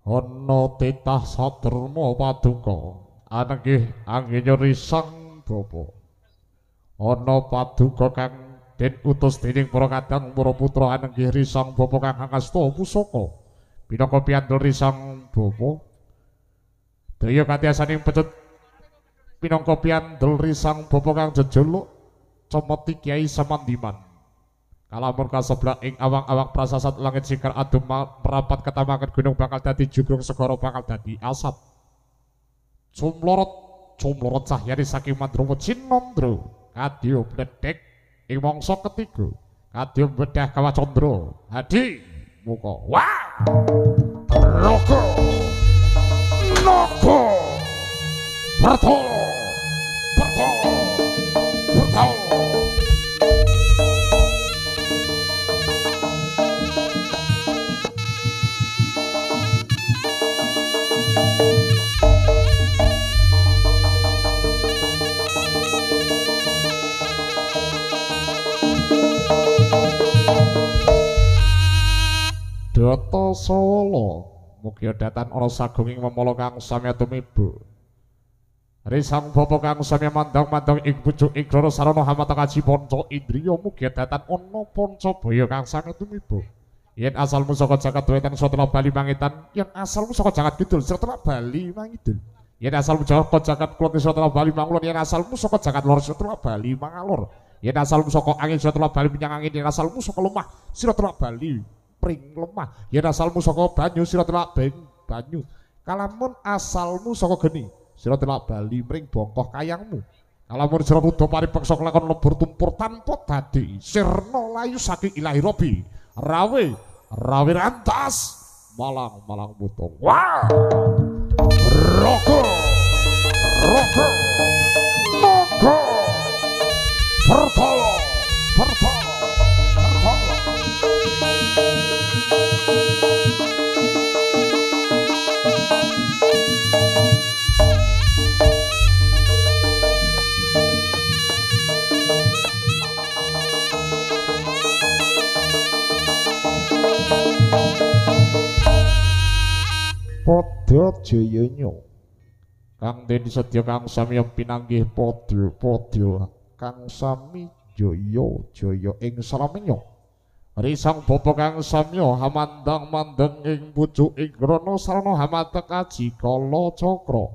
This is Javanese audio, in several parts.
Ana titah saderma paduka anggih anggenyo risang bapa. Ana paduka kang den utus dening para kadang para putra anggih risang bapa kang angasta pusaka. Pinaka piandel risang bapa. Daya katiasaning pecut pinangka piandel risang bapa kang jejuluk Comoti Kiai Samandiman. Kalamun kaseblak ing awang-awang prasasat langit sikar adum merapat ketamakan gunung bakal dadi jugrung segara bakal dadi asap. Cumlorot cahyani saking Mandrowo Cinandra kadya bledhek ing mangsa ketiga kadya bedah Kawacandra hadi muka wah Raga Naga Bertolo Data Solo mugi datan ana sagunging memala kang sami tumiba. Risang bapa kang sami mandang-mandang ing pucuk ing gloro sarana hamata kaji panca indriya mugi datan ana Pancabaya kang sami tumiba. Yen asalmu saka jagat wetan Sotela Bali mangitan, yen asalmu saka jagat kidul Sotela Bali mangidul. Yen asalmu saka jagat kulon Sotela Bali mangulon, yen asalmu saka jagat lor Sotela Bali mangalor. Yen asalmu saka angin Sotela Bali menyang angin, yen asalmu saka lemah Sotela Bali pring lemah, yen asalmu saka banyu sira telak banyu. Kalamun asalmu saka geni sira telak Bali mring bongkoh kayangmu. Kalamun sira ruda paripeksa kelakon lebur tumpur tanpa dadi sirna layu saking ilahi robi rawe rantas malang butung wah Raga Naga Bertolo Padha jayanya kang den sedya kang sami pinanggih padha kang sami jaya ing saramenya. Risang bapa kang samya hamandang-mandeng ing pucuk ing grana sarana hamata kaji kala cakra.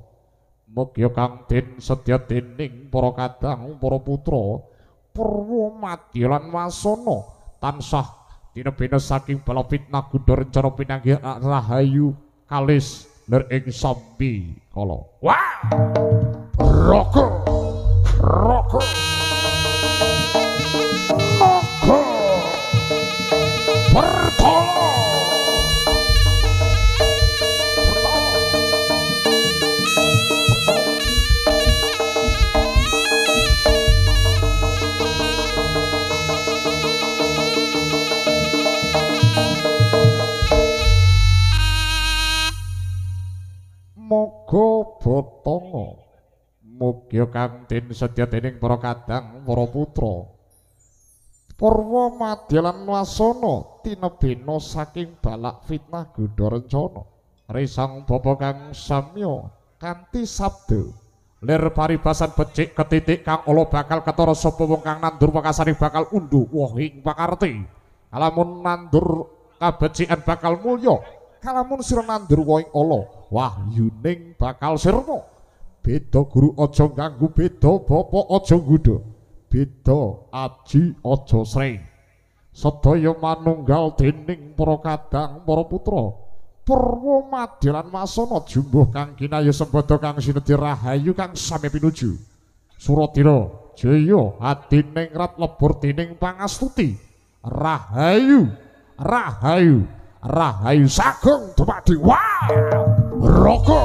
Mugi kang den sedya dening para kadang para putra Purwa Madya lan Wasana tansah tinebena saking bala fitnah gundha rencana pinanggih rahayu kalis ler ing sambi kala wah Raga Naga Bertolo Moga Batanga mugi kang den sedya dening para kadang para putra Purwa Madya lan Wasana tinebena saking balak fitnah gundha rencana. Risang bapa kang samya kanthi sabda lir paribasan becik ketitik kang ala bakal ketara sapa wong kang nandur pakasane bakal unduh wohing pakarti. Kalamun nandur kabecikan bakal mulya, kalamun sira nandur wohing ala wahyuning bakal sirna. Beda guru aja ganggu, beda bapa aja nggodha, beda aji aja sreng. Sedaya manunggal dening para kadang para putra Purwa Madya lan Wasana jumbuh kang kinaya sembada kang sinedhi rahayu kang sami pinuju. Suradira jaya adiningrat lebur dening pangastuti rahayu sagung dumadi wah Raga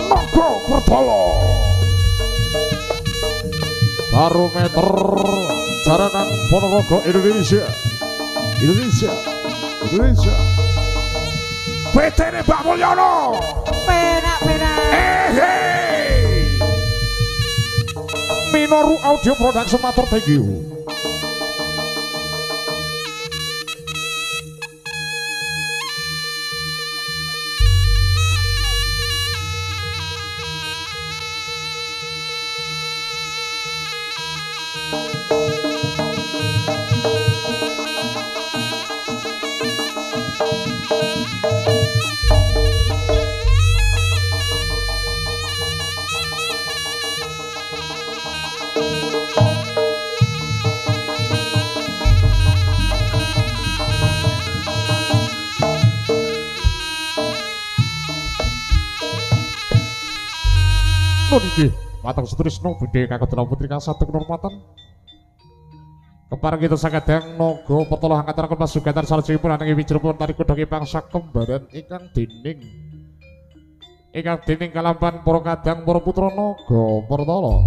Naga Bertolo barometer jaranan Ponorogo Indonesia PTN Mbak Mulyono penak Minoru Audio Production matur thank you. Nun inggih mateng setrisno budhe kakodra putri kang satu kehormatan. Kepareng kita sakadang naga pertolongan kataraken pasugatan salajengipun ananging wijrupun tarik kudhake pangsa kembaran ingkang dening kalampan para kadang para putra naga pertala.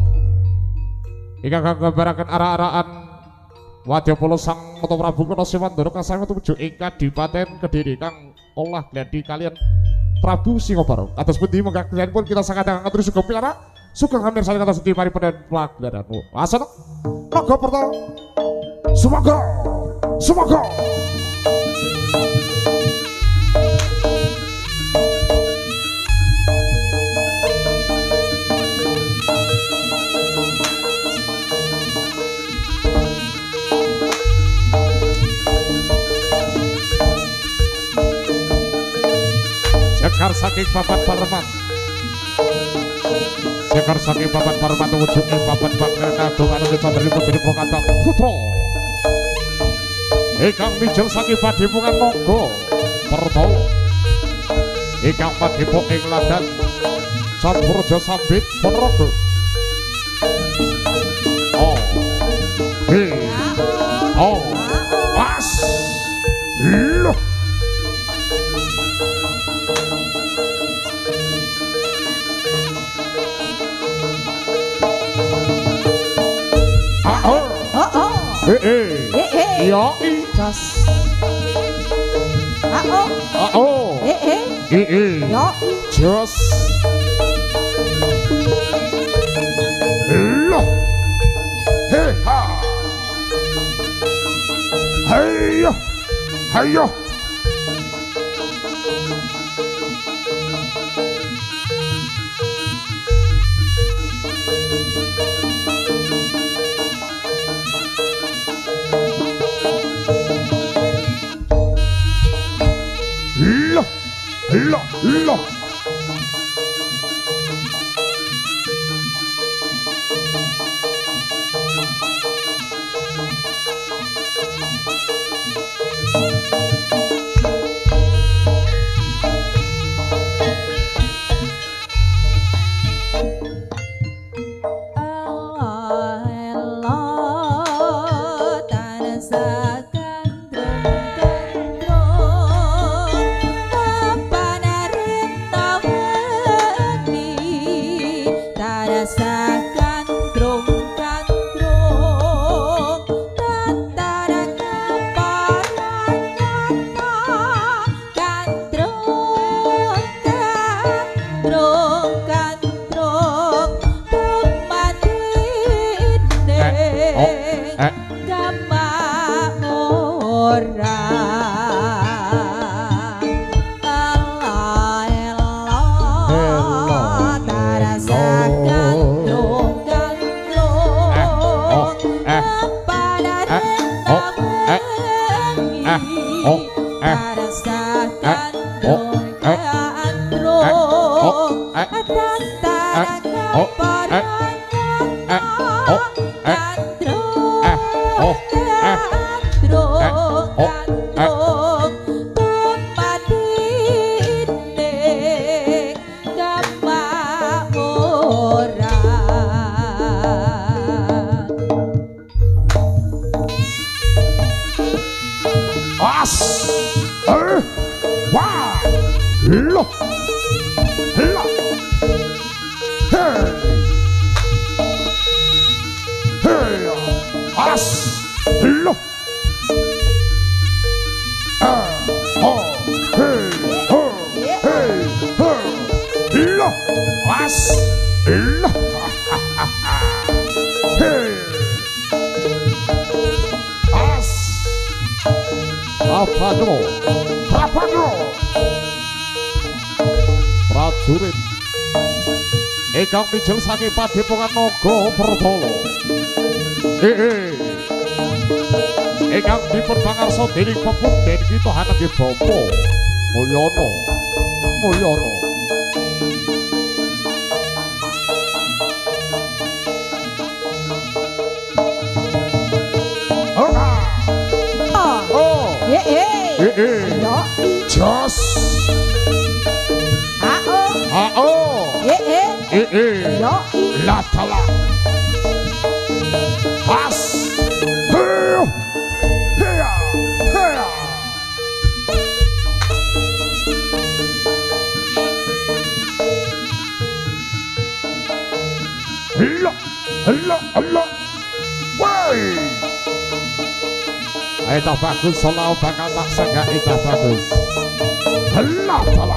Ingkang nggambaraken ara-araan Wadyapala Sang Nata Prabu Karnasewandara kang sami tumuju ing Kadipaten Kediri kang olah gladi kalian Prabu Singobarong. Atas pundi mengga pun kita sakadang ngaturi sugeng pilara sugeng hamir saling kata sedhi paripadan pagelaran. Asana naga pertala. Semoga Sekar saking papan Parman tumuju ing papan Pangeran Agung Ananda Candra Putri Prokata Putra ingkang mijil saking Padepungan Naga Pertala ingkang padhepok ing Landan Campurja Sambit Ponorogo. Pas loh yo jas yo jas loh he ha hayo hayo loh prajurit ingkang mijil saking Padepungan Naga Pertala ingkang dipun pangarsa dening pepunden kita hanenging Bapa Mulyana jos Yo Latala Pas Heya Heya Heya Allah Allah Allah Woi Ayo bagus selalu bakal tak senggak icah bagus Latala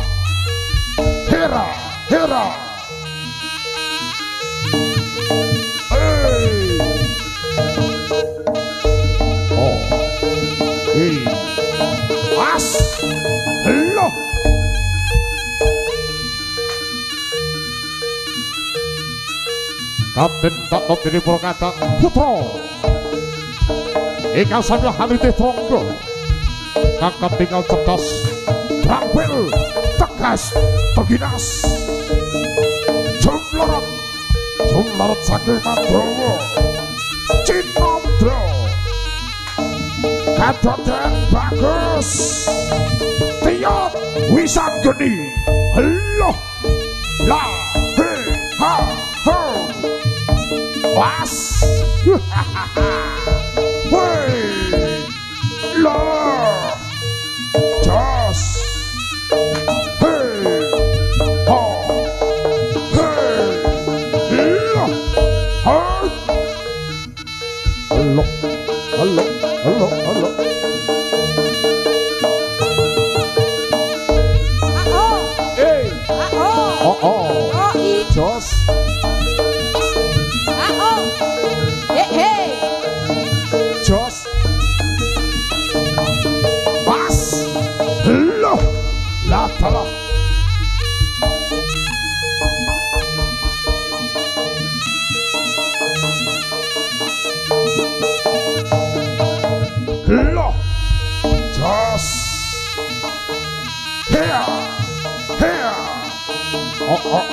Hera Hera As Loh Kapten tak not diri Purwokadang Putra Ika sambil halite tonggo Kakak tinggal cerdas Terampil Tegas Teginas Jumlorot saking Mandrowo Cinomdro Kadoten bagus Tiap Wisanggeni Loh La He Ha Ho Was Woi La Jos Hey Ha Hey La Ha Halo Halo Halo, halo. Jos. Jos. Pas. Loh. Latala. Loh. Jos. Here. Here. Oh.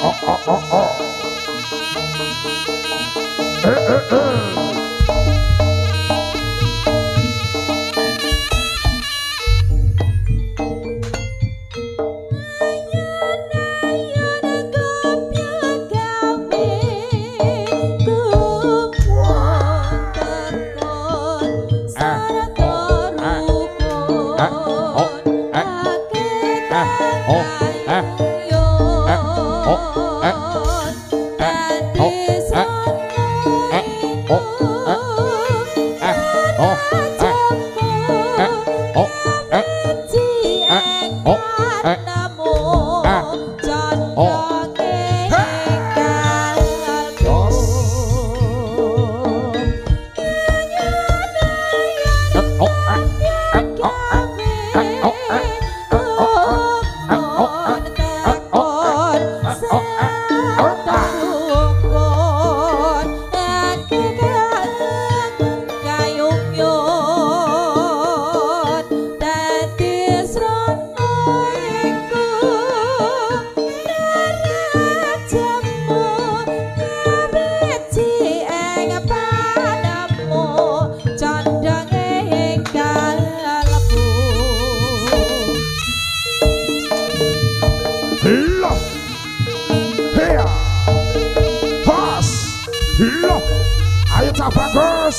Bagus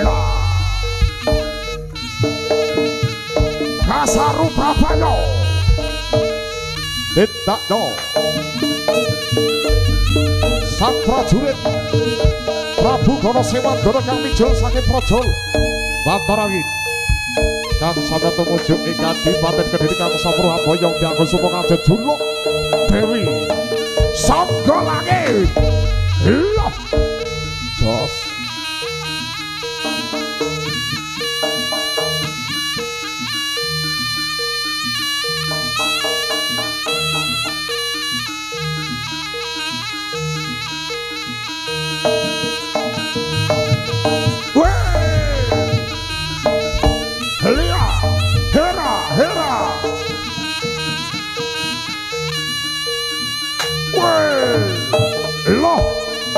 lah Kasaru Prabano tidak do sang prajurit Prabu Gono Sewandoro kang mijul saking Projol Bantarangin kang saged tumuju ing Kadipaten Kediri kang sapruh boyong dianggo supa kadet juluk Dewi Sangga Langit lah Jos Loh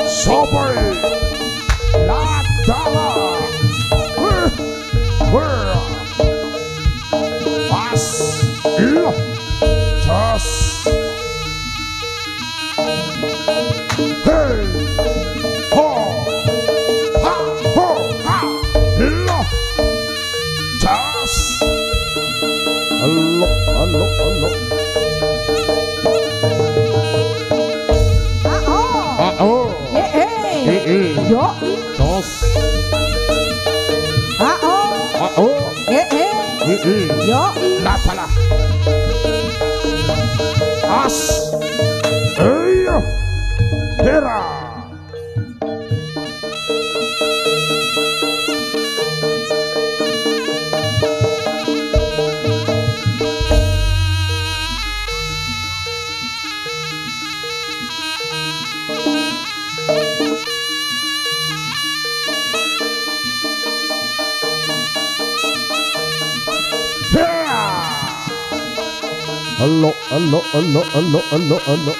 Soboy Latala Pas Loh Jos Yo. Lah salah. As. Ayo. Hera. Allo, allo, allo, allo, allo, allo.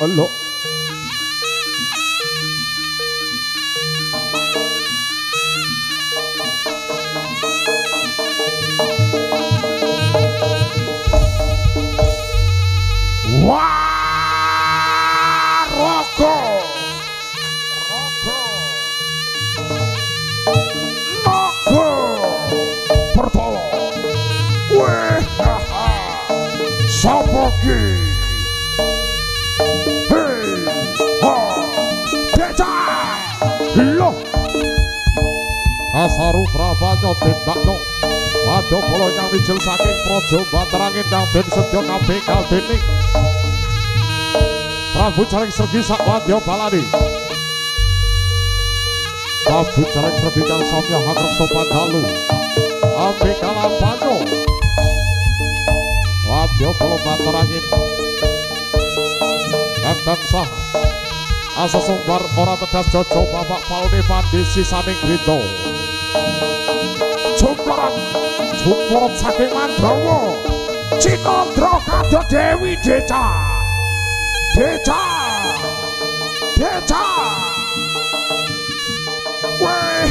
Allo. Wah, rokok. Naga Pertolo. Weh, sapa ki? Asaru Prabanya tindakno Wadya Bala nyang wijil saking Praja Banterangin nyang den sedya kabeh kaldening Prabu Jaring Sergi sak wadya balane Prabu Jaring Sergi kang samya ngreksa Pandalu ambe kalambanyo Wadya Bala Banterangin kang tansah asa sumbar ora tedas jojo bapak paune pandisi saning grita Jumporat saking Mandrawa Cinandra kada Dewi Deca weh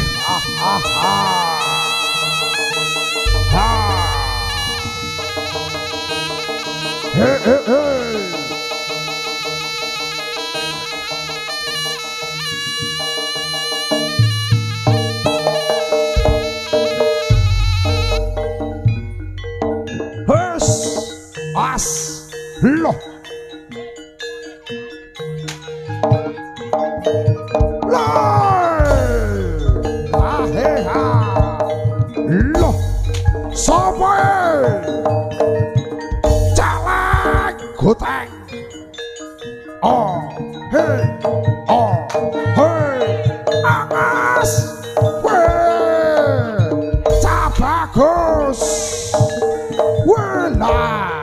loh loh sapa jalan goteng angas cabagus wala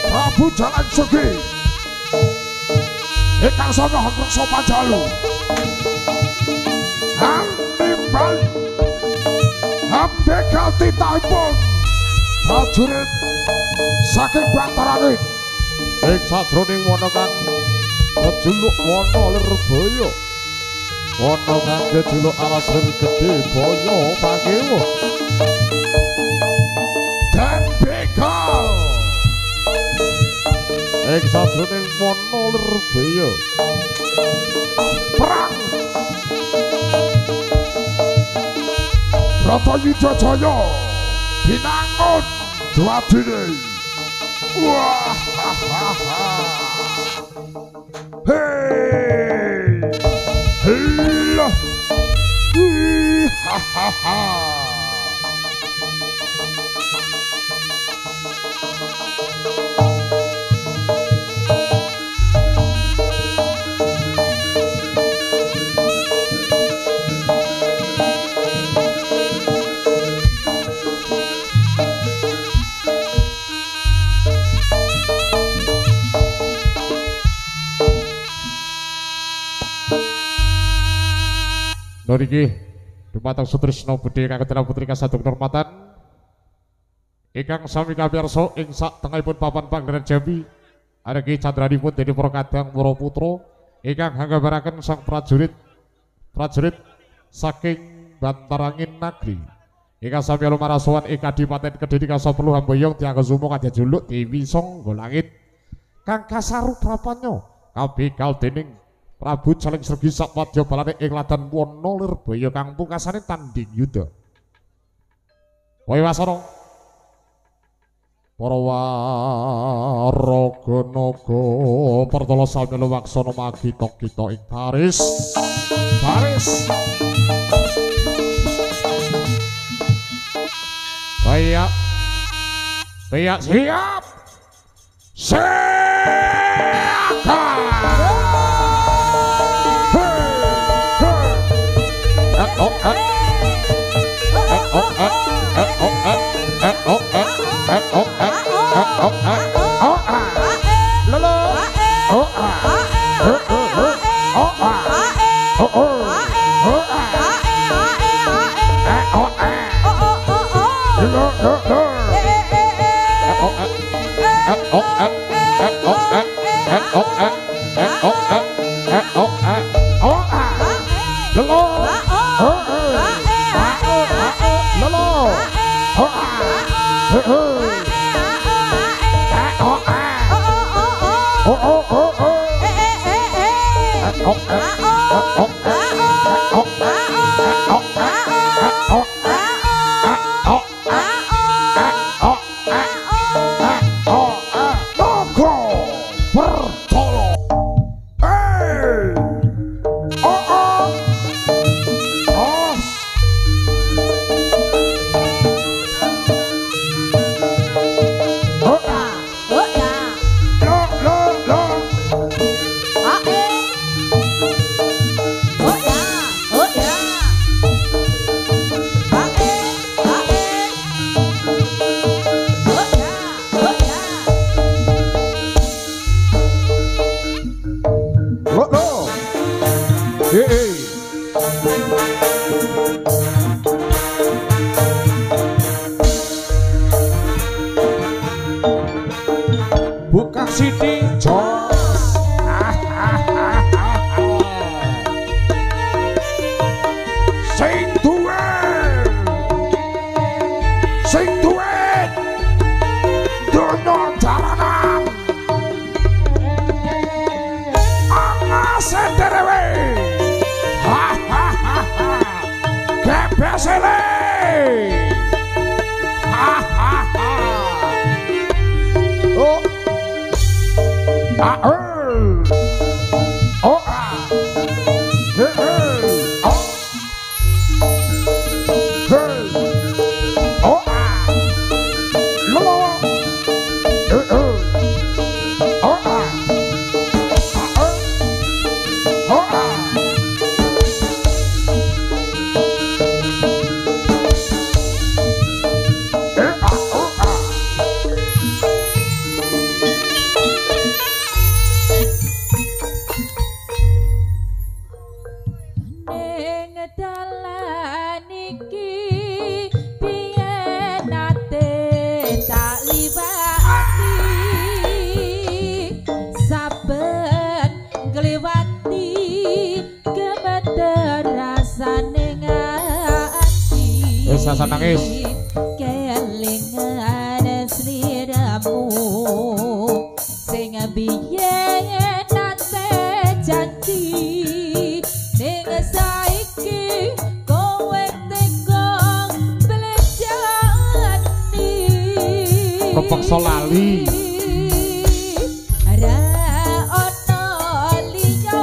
Prabu Jalan Sugi ingkang sami ngreksa Panjalu nimbal bekal titahipun prajurit saking Bantarangin ing sajroning wana kang kejuluk wana Lerbaya wana kang kejuluk alas lir gedhe baya pangewa dan bekal ing sajroning wana Lerbaya perang Bratayuda Jaya binangun dwadine wah hey lah ha. Niki dumateng Sutrisno Budhe kang kedina putri kasaduk Normatan ingkang sami kapiyarsa ing sak tengahipun papan Panggeran Jambi amargi candranipun dening para kadang para putra ingkang nggambaraken sang prajurit saking Bantarangin Nagri ingkang sami lumarasowan ing Kadipaten Kediri Kasa Perlu Hamboyong dianggo sumo kadjuluk Dewi Sangga Langit kang kasaruprapanyo kabekal dening Prabu Jaling Sregi Sapwadya balane ing ladan wana Lerbaya kang pungkasane tanding yuda. Wayasana para waraga naga pertala sami lumaksana magita-gita ing baris. Bayak siap. Bukan Siti Jos sing duwe dono jalanan angase derewe kebesele Wis rasa nangis. Kelingan sliramu sing biyen nate janji ning saiki kowe teko blejani Kepeksa lali. Ra ono liya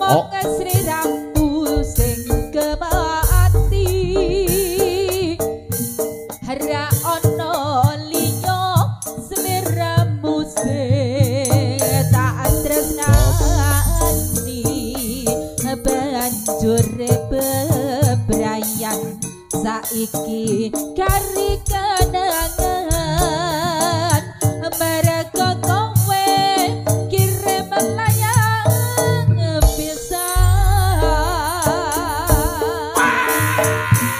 mong sliramu sing kemati Ra ono liya sliramu sing tak tresnani banjur bebrayan saiki kari kenangan mereka kowe kirim layang pisan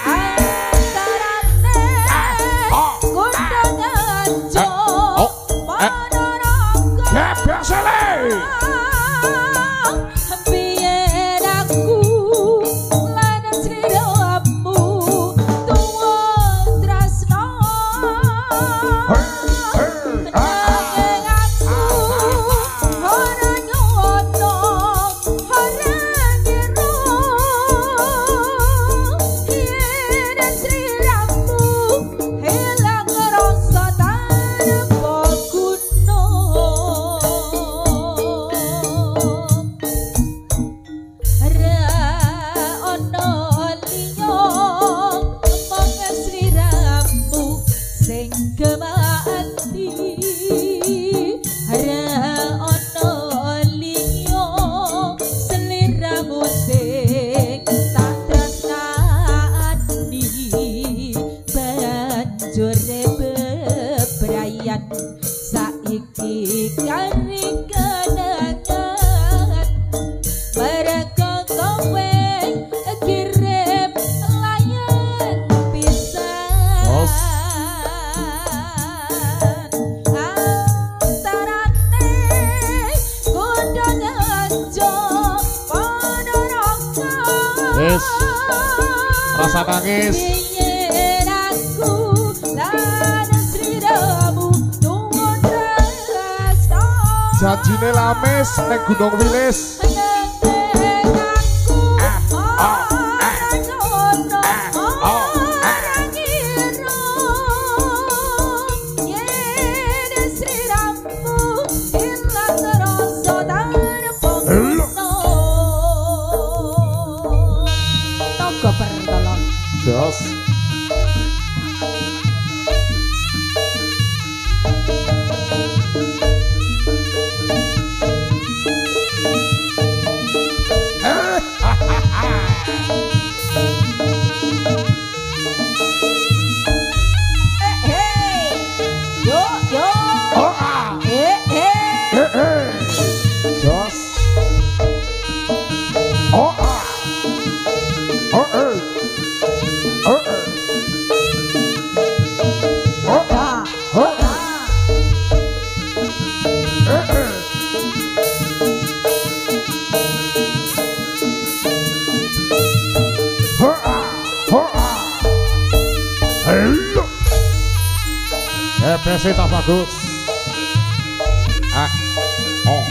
antarane kundangan jo Ponorogo biyen aku lan sliramu tuwa tresno nanging aku ora nyono ora ngira yen sliramu hilang rasa tanpa guna Ra ono liya mong sliramu sing kemati Ra ono liya sliramu sing tak tresnani banjur bebrayan saiki kari kenangan mereka kowe kirim layang pisan Bos. antarane kundangan jo Ponorogo Wis rasa nangis. biyen aku lan sliramu tuwa tresno Janjine lamis ning Gunung Wilis. Jos. Jos. EPC tak bagus. Oh,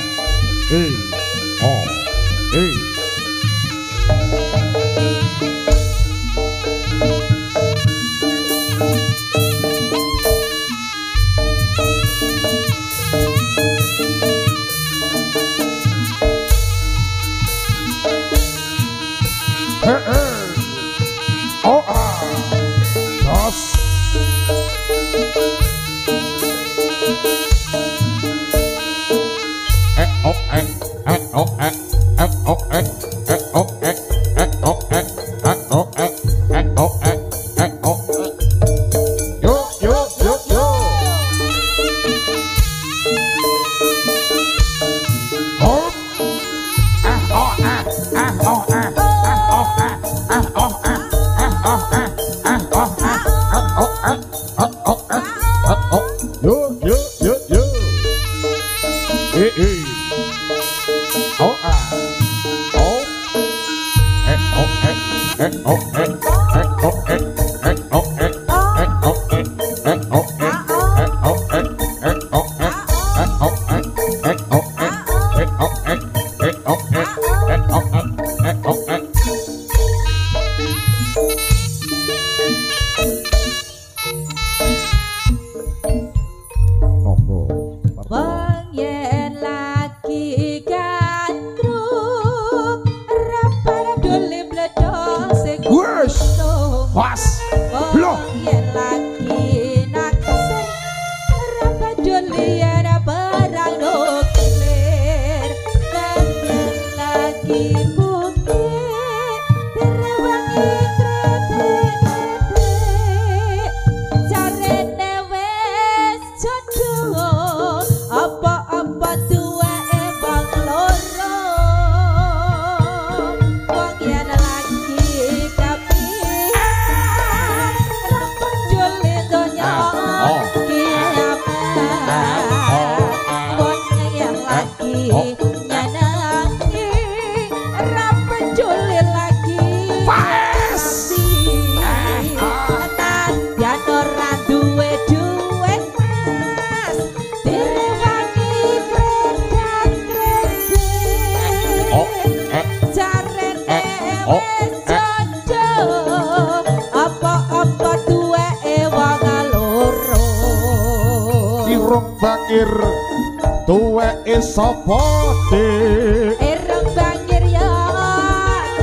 Sapa Dik? Ireng bangir ya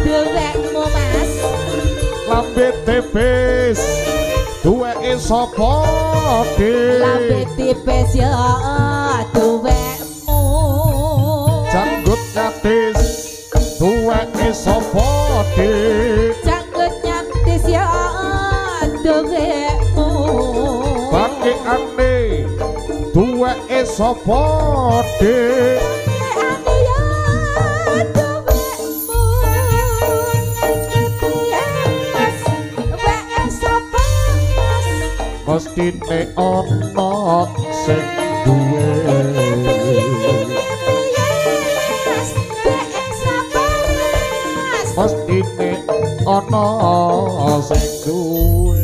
duwekmu Mas. Lambe tipis duweke sapa Dik? Lambe tipis ya duwekmu. Janggut nyatis duweke sapa Dik? Janggut nyatis ya duwekmu. Bangkekane duweke sapa Dik? Mestine ana sing duwe mestine ana sing duwe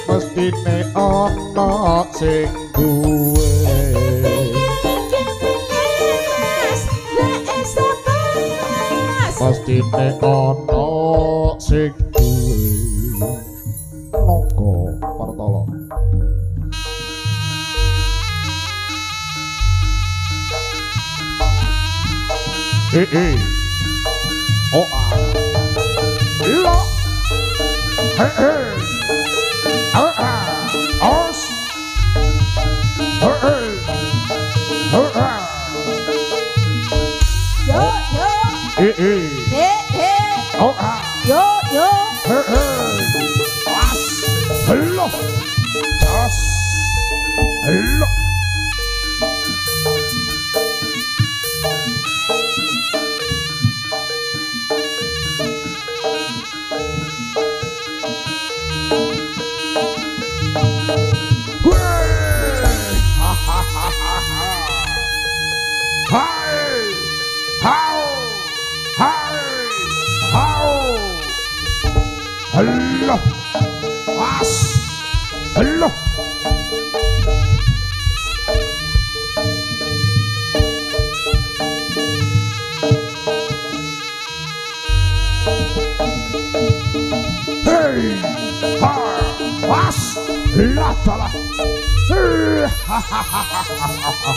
mestine ana sing duwe mestine ana sing duwe Naga Partala. Oh Lo Os Yo yo Hello Os Hello Hello, as, hello. Hey, ha, as, la, la, la. Ha, ha, ha, ha, ha, ha, ha.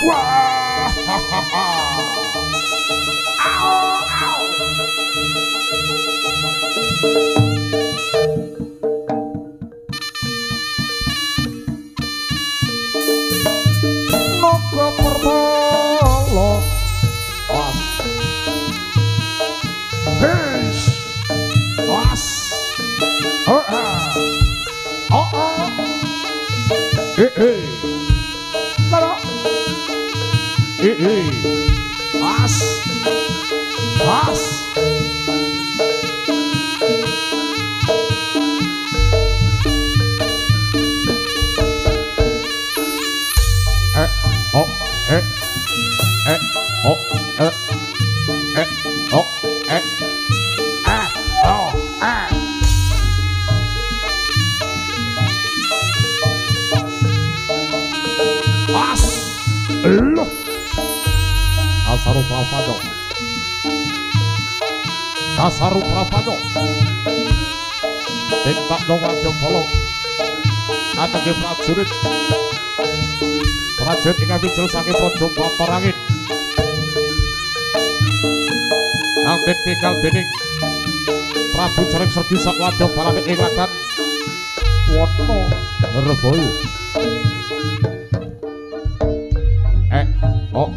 Wah, ha, ha, ha. Ow, ow. Naga Partala. Peace. Us. La la. Dasaru Prapanyo Dasaru Prapanyo Tintak Nongwadyo Bolong Atenge prajurit prajurit ingkang bijil saking Praja Batarangin Angtin pikal dening Prabu Jaring Sergi Sakwadya balane ing lagan Wono Reboyo oh